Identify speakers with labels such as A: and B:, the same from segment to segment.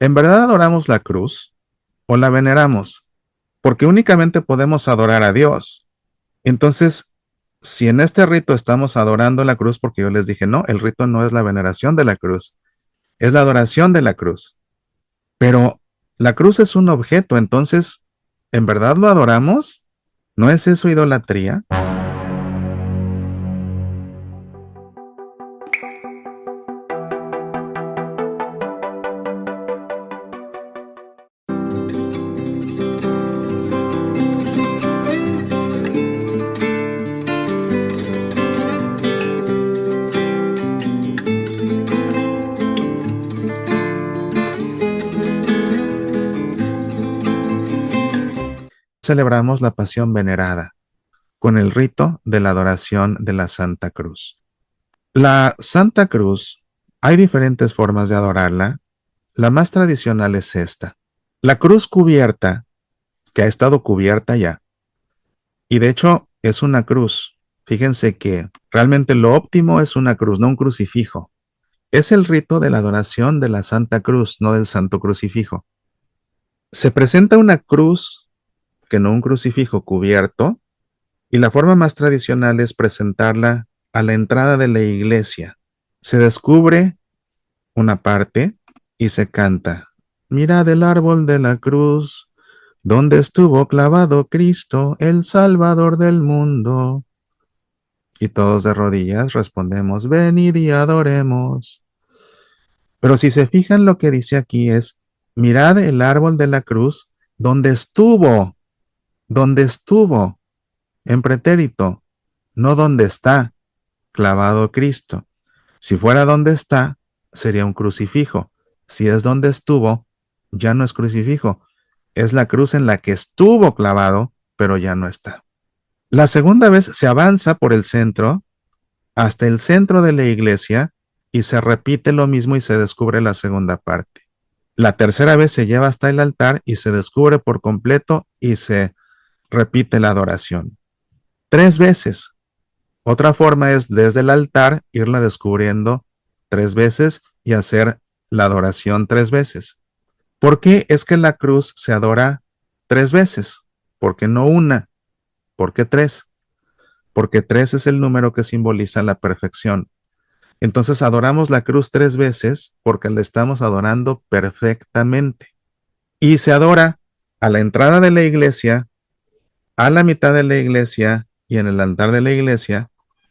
A: ¿En verdad adoramos la cruz o la veneramos? Porque únicamente podemos adorar a Dios. Entonces, si en este rito estamos adorando la cruz, porque yo les dije, no, el rito no es la veneración de la cruz, es la adoración de la cruz. Pero la cruz es un objeto, entonces, ¿en verdad lo adoramos? ¿No es eso idolatría? Celebramos la pasión venerada con el rito de la adoración de la Santa Cruz. La Santa Cruz, hay diferentes formas de adorarla. La más tradicional es esta. La cruz cubierta, que ha estado cubierta ya, y de hecho es una cruz. Fíjense que realmente lo óptimo es una cruz, no un crucifijo. Es el rito de la adoración de la Santa Cruz, no del Santo Crucifijo. Se presenta una cruz, que no un crucifijo cubierto, y la forma más tradicional es presentarla a la entrada de la iglesia. Se descubre una parte y se canta: Mirad el árbol de la cruz, donde estuvo clavado Cristo, el Salvador del mundo. Y todos de rodillas respondemos: venid y adoremos. Pero si se fijan, lo que dice aquí es: mirad el árbol de la cruz, donde estuvo, en pretérito, no donde está clavado Cristo. Si fuera donde está, sería un crucifijo. Si es donde estuvo, ya no es crucifijo. Es la cruz en la que estuvo clavado, pero ya no está. La segunda vez se avanza por el centro, hasta el centro de la iglesia, y se repite lo mismo y se descubre la segunda parte. La tercera vez se lleva hasta el altar y se descubre por completo y se repite la adoración. 3 veces. Otra forma es desde el altar irla descubriendo 3 veces y hacer la adoración 3 veces. ¿Por qué es que la cruz se adora 3 veces? ¿Por qué no una? ¿Por qué tres? Porque tres es el número que simboliza la perfección. Entonces adoramos la cruz 3 veces porque la estamos adorando perfectamente. Y se adora a la entrada de la iglesia, a la mitad de la iglesia y en el altar de la iglesia,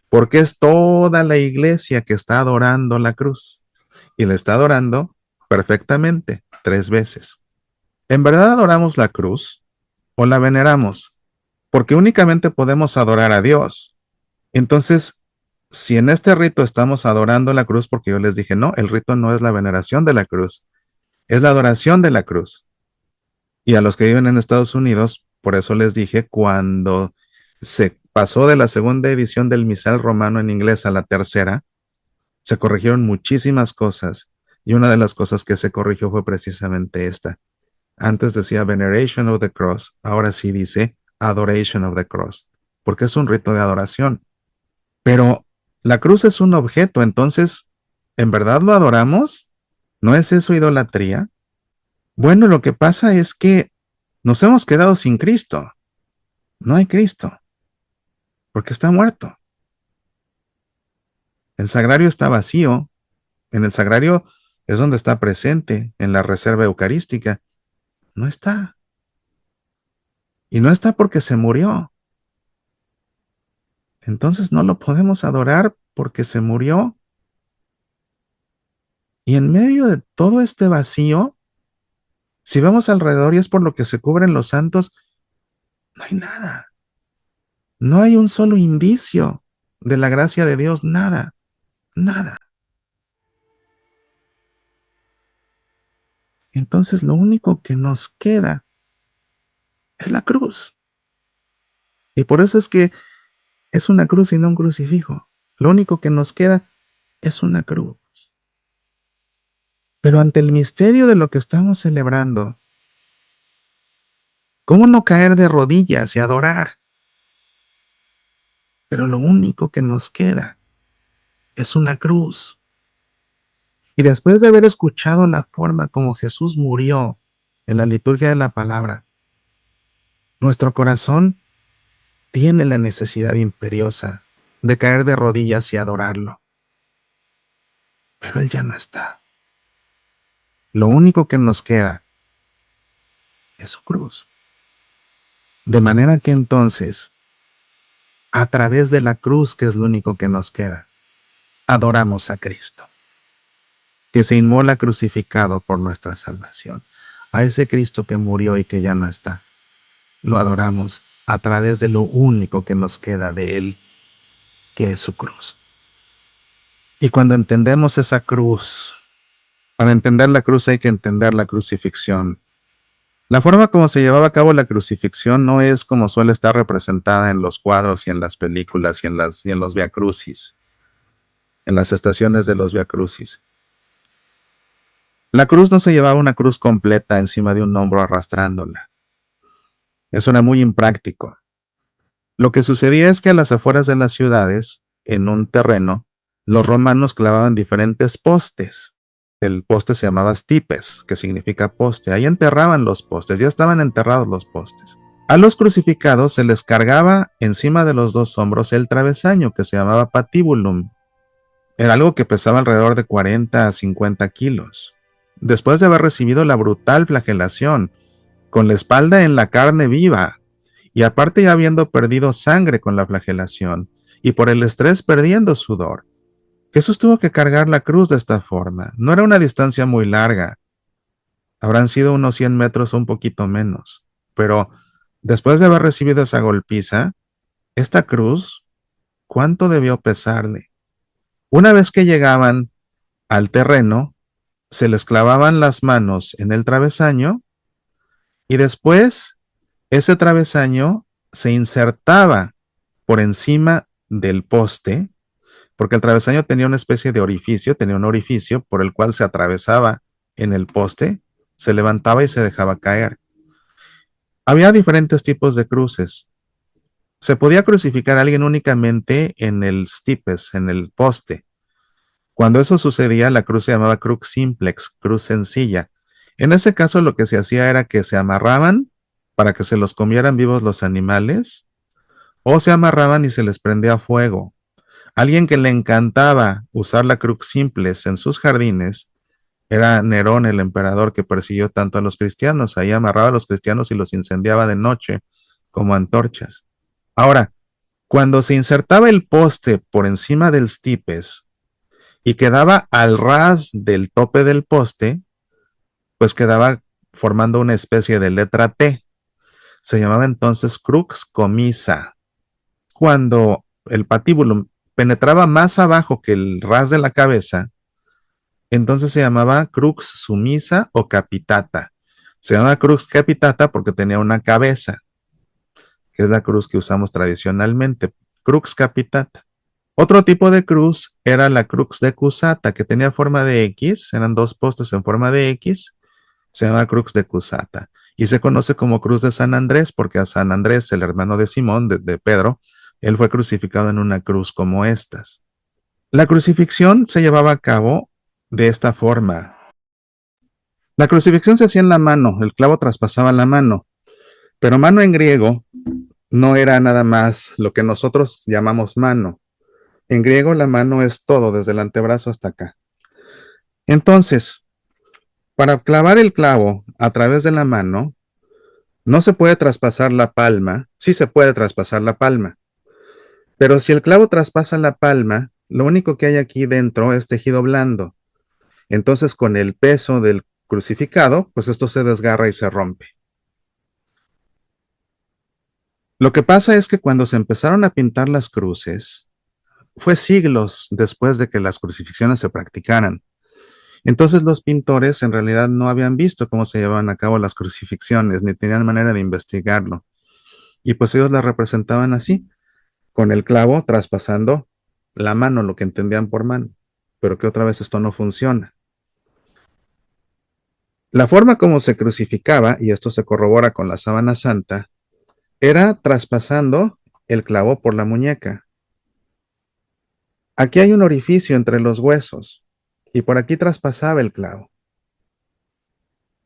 A: porque es toda la iglesia que está adorando la cruz y la está adorando perfectamente 3 veces. ¿En verdad adoramos la cruz o la veneramos? Porque únicamente podemos adorar a Dios. Entonces, si en este rito estamos adorando la cruz, porque yo les dije, no, el rito no es la veneración de la cruz, es la adoración de la cruz. Y a los que viven en Estados Unidos, por eso les dije, cuando se pasó de la segunda edición del misal romano en inglés a la tercera, se corrigieron muchísimas cosas. Y una de las cosas que se corrigió fue precisamente esta. Antes decía Veneration of the Cross, ahora sí dice Adoration of the Cross, porque es un rito de adoración. Pero la cruz es un objeto, entonces, ¿en verdad lo adoramos? ¿No es eso idolatría? Bueno, lo que pasa es que nos hemos quedado sin Cristo. No hay Cristo, porque está muerto. El sagrario está vacío. En el sagrario es donde está presente, en la reserva eucarística. No está. Y no está porque se murió. Entonces no lo podemos adorar porque se murió. Y en medio de todo este vacío, si vemos alrededor y es por lo que se cubren los santos, no hay nada. No hay un solo indicio de la gracia de Dios, nada, nada. Entonces lo único que nos queda es la cruz. Y por eso es que es una cruz y no un crucifijo. Lo único que nos queda es una cruz. Pero ante el misterio de lo que estamos celebrando, ¿cómo no caer de rodillas y adorar? Pero lo único que nos queda es una cruz. Y después de haber escuchado la forma como Jesús murió en la liturgia de la palabra, nuestro corazón tiene la necesidad imperiosa de caer de rodillas y adorarlo. Pero Él ya no está. Lo único que nos queda es su cruz. De manera que entonces, a través de la cruz, que es lo único que nos queda, adoramos a Cristo, que se inmola crucificado por nuestra salvación. A ese Cristo que murió y que ya no está, lo adoramos a través de lo único que nos queda de Él, que es su cruz. Y cuando entendemos esa cruz, para entender la cruz hay que entender la crucifixión. La forma como se llevaba a cabo la crucifixión no es como suele estar representada en los cuadros y en las películas y en los viacrucis, en las estaciones de los viacrucis. La cruz no se llevaba una cruz completa encima de un hombro arrastrándola. Eso era muy impráctico. Lo que sucedía es que a las afueras de las ciudades, en un terreno, los romanos clavaban diferentes postes. El poste se llamaba stipes, que significa poste. Ahí enterraban los postes, ya estaban enterrados los postes. A los crucificados se les cargaba encima de los dos hombros el travesaño, que se llamaba patibulum. Era algo que pesaba alrededor de 40 a 50 kilos. Después de haber recibido la brutal flagelación, con la espalda en la carne viva, y aparte ya habiendo perdido sangre con la flagelación, y por el estrés perdiendo sudor, Jesús tuvo que cargar la cruz de esta forma. No era una distancia muy larga, habrán sido unos 100 metros o un poquito menos, pero después de haber recibido esa golpiza, esta cruz, ¿cuánto debió pesarle? Una vez que llegaban al terreno, se les clavaban las manos en el travesaño y después ese travesaño se insertaba por encima del poste, porque el travesaño tenía una especie de orificio, tenía un orificio por el cual se atravesaba en el poste, se levantaba y se dejaba caer. Había diferentes tipos de cruces. Se podía crucificar a alguien únicamente en el stipes, en el poste. Cuando eso sucedía, la cruz se llamaba crux simplex, cruz sencilla. En ese caso, lo que se hacía era que se amarraban para que se los comieran vivos los animales, o se amarraban y se les prendía fuego. Alguien que le encantaba usar la crux simples en sus jardines era Nerón, el emperador que persiguió tanto a los cristianos. Ahí amarraba a los cristianos y los incendiaba de noche como antorchas. Ahora, cuando se insertaba el poste por encima del stipes y quedaba al ras del tope del poste, pues quedaba formando una especie de letra T. Se llamaba entonces crux comisa. Cuando el patíbulo penetraba más abajo que el ras de la cabeza, entonces se llamaba crux sumisa o capitata. Se llamaba crux capitata porque tenía una cabeza, que es la cruz que usamos tradicionalmente, crux capitata. Otro tipo de cruz era la crux decusata, que tenía forma de X, eran dos postes en forma de X, se llama crux decusata. Y se conoce como cruz de San Andrés, porque a San Andrés, el hermano de Simón, de Pedro, él fue crucificado en una cruz como estas. La crucifixión se llevaba a cabo de esta forma. La crucifixión se hacía en la mano, el clavo traspasaba la mano, pero mano en griego no era nada más lo que nosotros llamamos mano. En griego la mano es todo, desde el antebrazo hasta acá. Entonces, para clavar el clavo a través de la mano, no se puede traspasar la palma, sí se puede traspasar la palma, pero si el clavo traspasa la palma, lo único que hay aquí dentro es tejido blando. Entonces, con el peso del crucificado, pues esto se desgarra y se rompe. Lo que pasa es que cuando se empezaron a pintar las cruces, fue siglos después de que las crucifixiones se practicaran. Entonces los pintores en realidad no habían visto cómo se llevaban a cabo las crucifixiones, ni tenían manera de investigarlo. Y pues ellos las representaban así, con el clavo traspasando la mano, lo que entendían por mano. Pero que otra vez esto no funciona. La forma como se crucificaba, y esto se corrobora con la sábana santa, era traspasando el clavo por la muñeca. Aquí hay un orificio entre los huesos. y por aquí traspasaba el clavo.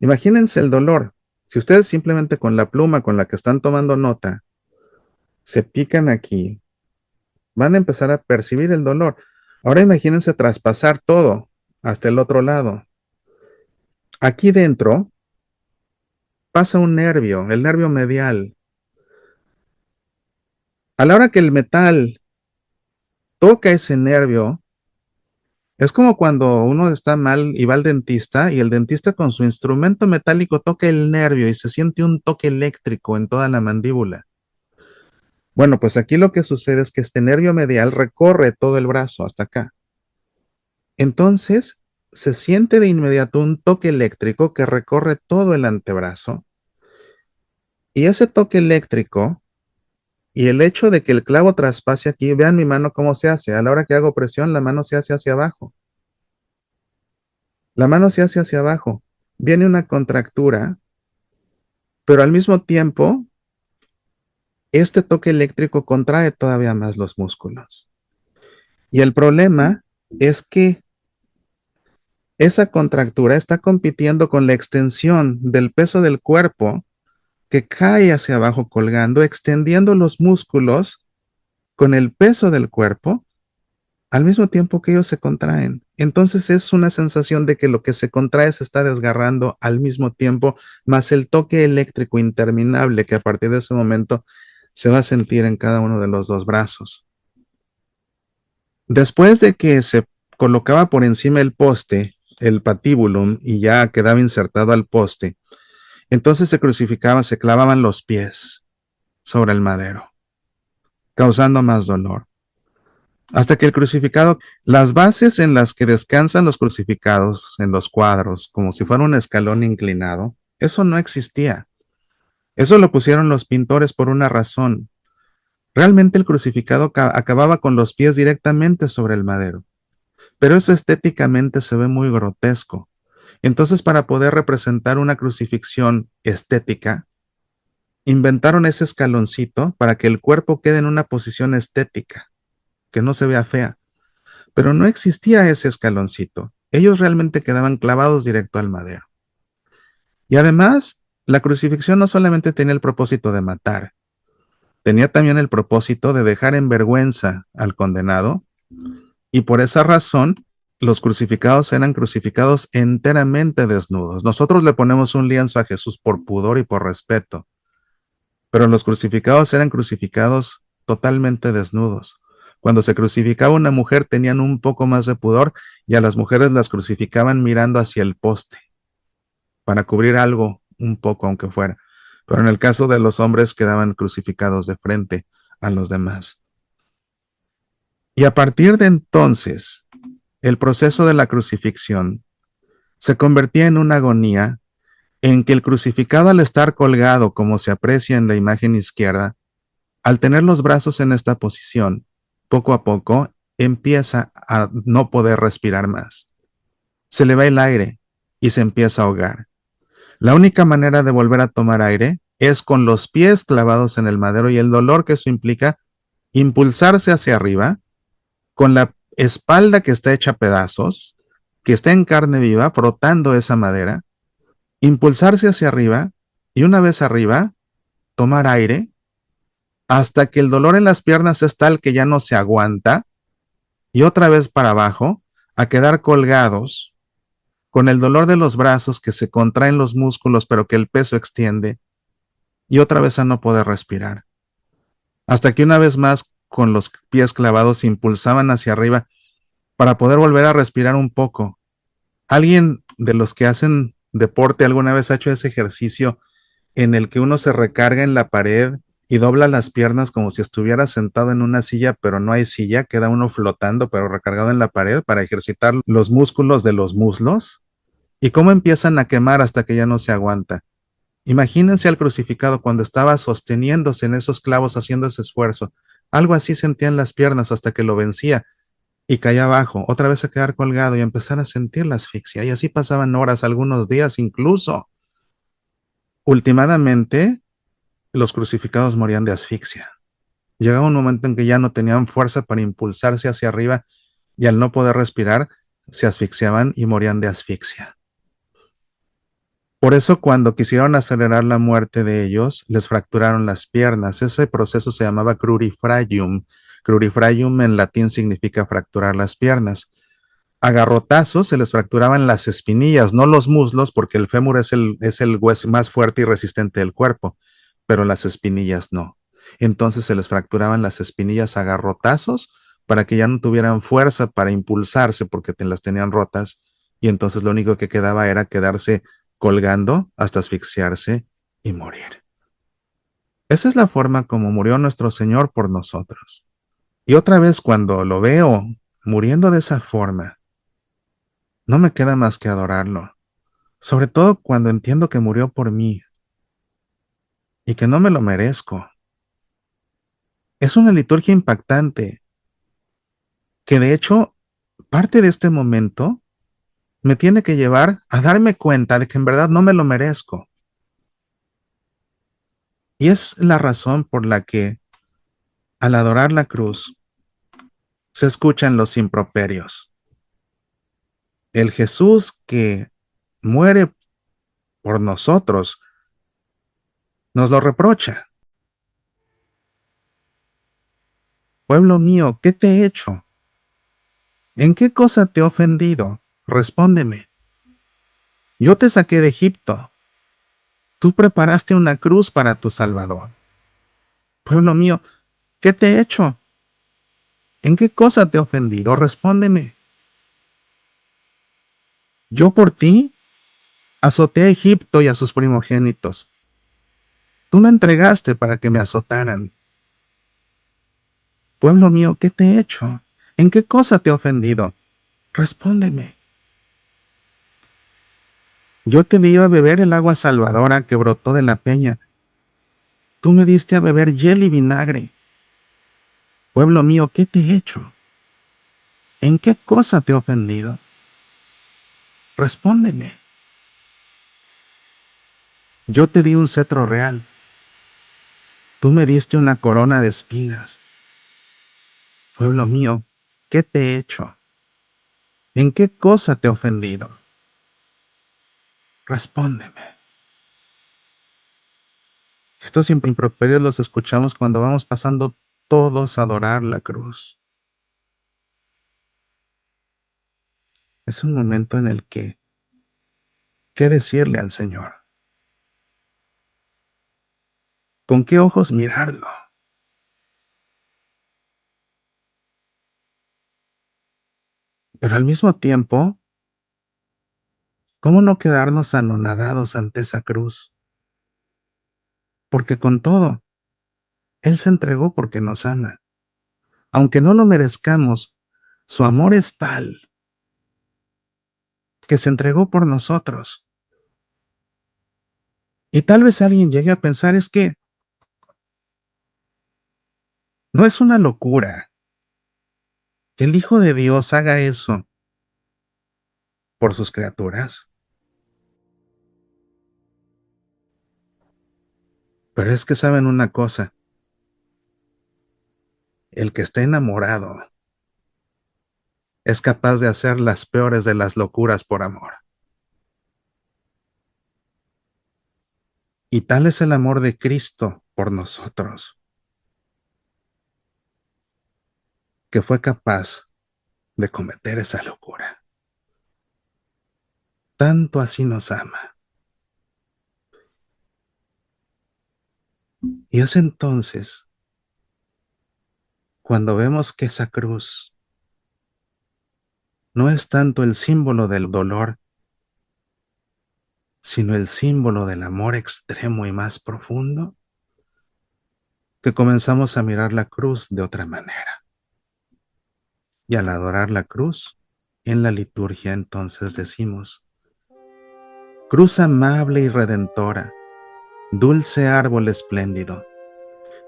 A: Imagínense el dolor. Si ustedes simplemente con la pluma con la que están tomando nota se pican aquí, van a empezar a percibir el dolor. Ahora imagínense traspasar todo hasta el otro lado. Aquí dentro pasa un nervio, el nervio medial. A la hora que el metal toca ese nervio, es como cuando uno está mal y va al dentista y el dentista con su instrumento metálico toca el nervio y se siente un toque eléctrico en toda la mandíbula. Bueno, pues aquí lo que sucede es que este nervio medial recorre todo el brazo hasta acá. Entonces, se siente de inmediato un toque eléctrico que recorre todo el antebrazo y ese toque eléctrico y el hecho de que el clavo traspase aquí, vean mi mano cómo se hace. A la hora que hago presión, la mano se hace hacia abajo. La mano se hace hacia abajo. Viene una contractura, pero al mismo tiempo, este toque eléctrico contrae todavía más los músculos. Y el problema es que esa contractura está compitiendo con la extensión del peso del cuerpo que cae hacia abajo colgando, extendiendo los músculos con el peso del cuerpo al mismo tiempo que ellos se contraen. Entonces es una sensación de que lo que se contrae se está desgarrando al mismo tiempo, más el toque eléctrico interminable que a partir de ese momento se va a sentir en cada uno de los dos brazos. Después de que se colocaba por encima el poste, el patíbulum, y ya quedaba insertado al poste, entonces se crucificaba, se clavaban los pies sobre el madero, causando más dolor. Hasta que el crucificado, las bases en las que descansan los crucificados en los cuadros, como si fuera un escalón inclinado, eso no existía. Eso lo pusieron los pintores por una razón. Realmente el crucificado acababa con los pies directamente sobre el madero, pero eso estéticamente se ve muy grotesco. Entonces, para poder representar una crucifixión estética, inventaron ese escaloncito para que el cuerpo quede en una posición estética, que no se vea fea. Pero no existía ese escaloncito. Ellos realmente quedaban clavados directo al madero. Y además, la crucifixión no solamente tenía el propósito de matar, tenía también el propósito de dejar en vergüenza al condenado, y por esa razón los crucificados eran crucificados enteramente desnudos. Nosotros le ponemos un lienzo a Jesús por pudor y por respeto, pero los crucificados eran crucificados totalmente desnudos. Cuando se crucificaba una mujer tenían un poco más de pudor y a las mujeres las crucificaban mirando hacia el poste para cubrir algo un poco aunque fuera. Pero en el caso de los hombres quedaban crucificados de frente a los demás. Y a partir de entonces, el proceso de la crucifixión se convertía en una agonía en que el crucificado al estar colgado, como se aprecia en la imagen izquierda, al tener los brazos en esta posición, poco a poco empieza a no poder respirar más. Se le va el aire y se empieza a ahogar. La única manera de volver a tomar aire es con los pies clavados en el madero y el dolor que eso implica impulsarse hacia arriba, con la espalda que está hecha pedazos, que está en carne viva, frotando esa madera, impulsarse hacia arriba y una vez arriba, tomar aire hasta que el dolor en las piernas es tal que ya no se aguanta y otra vez para abajo, a quedar colgados con el dolor de los brazos que se contraen los músculos pero que el peso extiende y otra vez a no poder respirar. Hasta que una vez más con los pies clavados se impulsaban hacia arriba para poder volver a respirar un poco. ¿Alguien de los que hacen deporte alguna vez ha hecho ese ejercicio en el que uno se recarga en la pared y dobla las piernas como si estuviera sentado en una silla, pero no hay silla, queda uno flotando, pero recargado en la pared para ejercitar los músculos de los muslos? ¿Y cómo empiezan a quemar hasta que ya no se aguanta? Imagínense al crucificado cuando estaba sosteniéndose en esos clavos haciendo ese esfuerzo. Algo así sentía en las piernas hasta que lo vencía y caía abajo, otra vez a quedar colgado y a empezar a sentir la asfixia. Y así pasaban horas, algunos días incluso. Últimamente, los crucificados morían de asfixia. Llegaba un momento en que ya no tenían fuerza para impulsarse hacia arriba y al no poder respirar, se asfixiaban y morían de asfixia. Por eso cuando quisieron acelerar la muerte de ellos, les fracturaron las piernas. Ese proceso se llamaba crurifragium. Crurifragium en latín significa fracturar las piernas. A garrotazos se les fracturaban las espinillas, no los muslos, porque el fémur es el hueso más fuerte y resistente del cuerpo, pero las espinillas no. Entonces se les fracturaban las espinillas a garrotazos para que ya no tuvieran fuerza para impulsarse porque las tenían rotas y entonces lo único que quedaba era quedarse colgando hasta asfixiarse y morir. Esa es la forma como murió nuestro Señor por nosotros. Y otra vez cuando lo veo muriendo de esa forma, no me queda más que adorarlo, sobre todo cuando entiendo que murió por mí y que no me lo merezco. Es una liturgia impactante que de hecho parte de este momento me tiene que llevar a darme cuenta de que en verdad no me lo merezco. Y es la razón por la que al adorar la cruz se escuchan los improperios. El Jesús que muere por nosotros nos lo reprocha. Pueblo mío, ¿qué te he hecho? ¿En qué cosa te he ofendido? Respóndeme. Yo te saqué de Egipto. Tú preparaste una cruz para tu Salvador. Pueblo mío, ¿qué te he hecho? ¿En qué cosa te he ofendido? Respóndeme. Yo por ti azoté a Egipto y a sus primogénitos. Tú me entregaste para que me azotaran. Pueblo mío, ¿qué te he hecho? ¿En qué cosa te he ofendido? Respóndeme. Yo te di a beber el agua salvadora que brotó de la peña. Tú me diste a beber hiel y vinagre. Pueblo mío, ¿qué te he hecho? ¿En qué cosa te he ofendido? Respóndeme. Yo te di un cetro real. Tú me diste una corona de espinas. Pueblo mío, ¿qué te he hecho? ¿En qué cosa te he ofendido? Respóndeme. Estos improperios los escuchamos cuando vamos pasando todos a adorar la cruz. Es un momento en el que, ¿qué decirle al Señor? ¿Con qué ojos mirarlo? Pero al mismo tiempo, ¿cómo no quedarnos anonadados ante esa cruz? Porque con todo, Él se entregó porque nos ama. Aunque no lo merezcamos, su amor es tal que se entregó por nosotros. Y tal vez alguien llegue a pensar es que no es una locura que el Hijo de Dios haga eso por sus criaturas. Pero es que saben una cosa, el que está enamorado es capaz de hacer las peores de las locuras por amor. Y tal es el amor de Cristo por nosotros, que fue capaz de cometer esa locura. Tanto así nos ama. Y es entonces cuando vemos que esa cruz no es tanto el símbolo del dolor, sino el símbolo del amor extremo y más profundo, que comenzamos a mirar la cruz de otra manera. Y al adorar la cruz, en la liturgia entonces decimos, cruz amable y redentora, dulce árbol espléndido,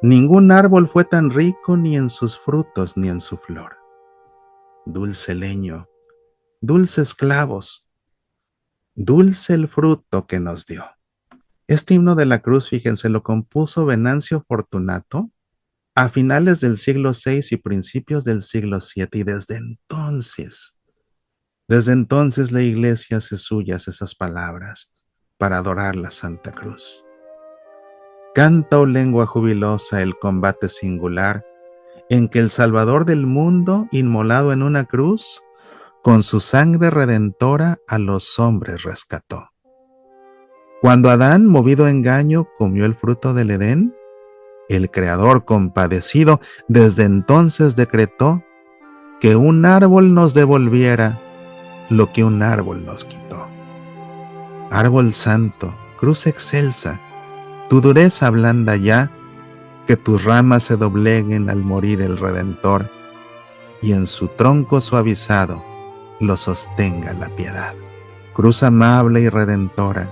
A: ningún árbol fue tan rico ni en sus frutos ni en su flor. Dulce leño, dulces clavos, dulce el fruto que nos dio. Este himno de la cruz, fíjense, lo compuso Venancio Fortunato a finales del siglo VI y principios del siglo VII, y desde entonces Desde entonces la Iglesia hace suyas esas palabras para adorar la Santa Cruz. Canta, oh lengua jubilosa, el combate singular en que el Salvador del mundo, inmolado en una cruz, con su sangre redentora a los hombres rescató. Cuando Adán, movido a engaño, comió el fruto del Edén, el Creador compadecido desde entonces decretó que un árbol nos devolviera lo que un árbol nos quitó. Árbol santo, cruz excelsa, tu dureza blanda ya, que tus ramas se dobleguen al morir el Redentor, y en su tronco suavizado lo sostenga la piedad. Cruz amable y redentora,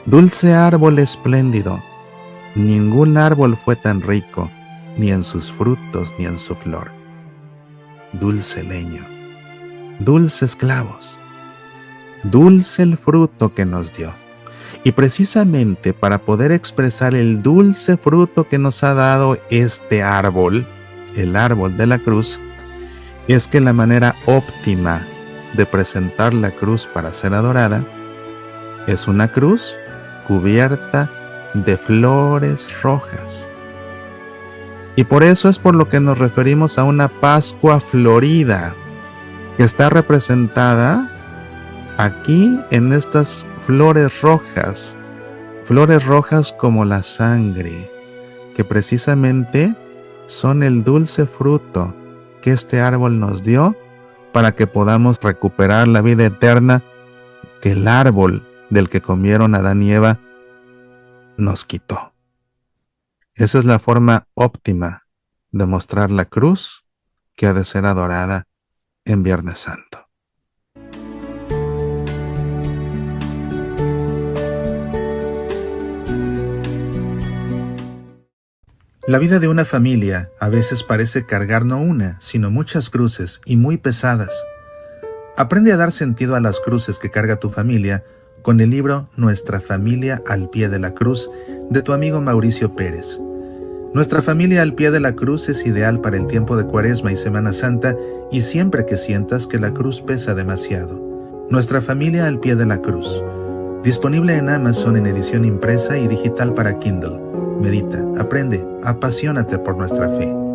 A: dulce árbol espléndido, ningún árbol fue tan rico, ni en sus frutos ni en su flor. Dulce leño, dulces clavos, dulce el fruto que nos dio. Y precisamente para poder expresar el dulce fruto que nos ha dado este árbol, el árbol de la cruz, es que la manera óptima de presentar la cruz para ser adorada es una cruz cubierta de flores rojas. Y por eso es por lo que nos referimos a una Pascua florida, que está representada aquí en estas flores rojas como la sangre, que precisamente son el dulce fruto que este árbol nos dio para que podamos recuperar la vida eterna que el árbol del que comieron Adán y Eva nos quitó. Esa es la forma óptima de mostrar la cruz que ha de ser adorada en Viernes Santo. La vida de una familia a veces parece cargar no una, sino muchas cruces y muy pesadas. Aprende a dar sentido a las cruces que carga tu familia con el libro Nuestra familia al pie de la cruz de tu amigo Mauricio Pérez. Nuestra familia al pie de la cruz es ideal para el tiempo de Cuaresma y Semana Santa y siempre que sientas que la cruz pesa demasiado. Nuestra familia al pie de la cruz. Disponible en Amazon en edición impresa y digital para Kindle. Medita, aprende, apasionate por nuestra fe.